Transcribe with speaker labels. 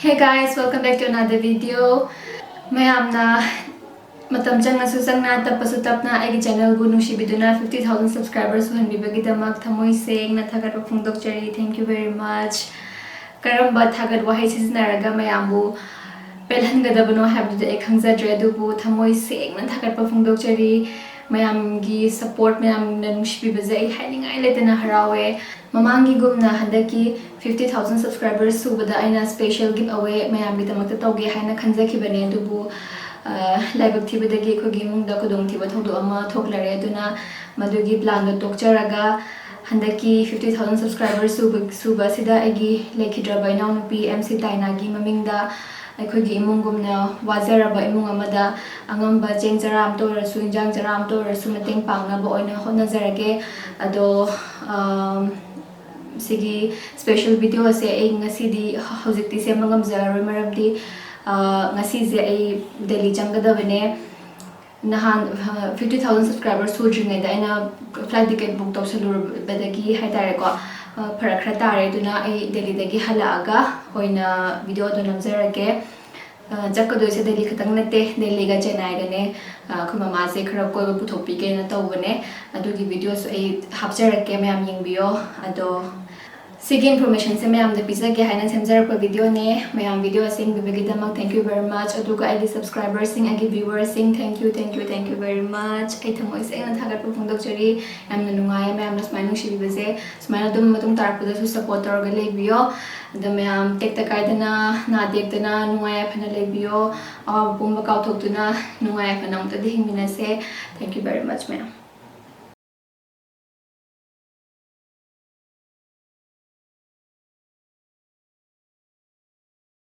Speaker 1: Hey guys, welcome back to another video. Mayamna matam chang nasu sang na tapasu tapna ai channel gu nushibiduna 50,000 subscribers hanbibagi damak thamoi seng na thagat phungdok chari. Thank you very much. Karamba thagat wahai siznaraga mayambu pelhangadabano habdu e khangzadre dubu thamoi seng na thagat phungdok chari. Mayamgi support mayam na nushibibazai ai hainingai letena harawe. Mamangi gumna handaki 50,000 subscribers subada aina special giveaway mayamgi tamakta tawge haina khanjakibane dubu laibak thibadagi khogi mungda kodong thiba thodu ama thoklare aduna madugi plan do tokcharaga handaki 50,000 subscribers suba sida agi lekhidra bainaw nupi MC Tainagi mamingda ꯑꯩꯈꯣꯏꯒꯤ ꯏꯃꯨꯡꯒꯨꯝꯅ ꯋꯥꯖꯔꯕ ꯏꯃꯨꯡ ꯑꯃꯗ ꯑꯉꯝꯕ ꯆꯦꯡ ꯆꯔꯥ ꯑꯃꯇ ꯑꯣꯏꯔꯁꯨ ꯏꯟꯖꯥꯡ ꯆꯔꯥ ꯑꯃꯇ ꯑꯣꯏꯔꯁꯨ ꯃꯇꯦꯡ ꯄꯥꯡꯅꯕ ꯑꯣꯏꯅ ꯍꯣꯠꯅꯖꯔꯒꯦ ꯑꯗꯣ ꯁꯤꯒꯤ ꯁ꯭ꯄꯦꯁꯤꯌꯦꯜ ꯚꯤꯗꯤꯑꯣ ꯑꯁꯦ ꯑꯩ ꯉꯁꯤꯗꯤ ꯍꯧꯖꯤꯛꯇꯤ ꯁꯦꯝꯕ ꯉꯝꯖꯔꯔꯣꯏ ꯃꯔꯝꯗꯤ ꯉꯁꯤꯁꯦ ꯑꯩ ꯗꯦꯜꯂꯤ ꯆꯪꯒꯗꯕꯅꯦ नहान 50,000 subscribers सुद्रिङैदा ऐना फ्लाइट टिकट बुक तौसलुरबदगी हाइतारेको फरक खरा तारे दुना आई दिल्ली दगी हलागा होइना वीडियो दो नमजरगे जक्कदोइसे दिल्ली खतंग नते दिल्ली गा चेन्नई गने खुमा मासे खरा कोइबा पुथोपिगे न तौबने अदुगी वीडियोस आई हापजरके मैम यिंगबियो अदो Sigi information se mayam de pizza ke haina semjar ko video ne mayam video sing bibegi damak thank you very much aduga ai subscribers sing agi viewers sing thank you very much ai thamoi se na thagat pu phungdok chari amna nungai mayam na smai nungshi bibese smai dum matung tarpuda su support torga lebiyo da mayam tekta kaidana na dektana nungai phana lebiyo aw bumba kauthok tuna nungai phana mta de hingmina se thank you very much mayam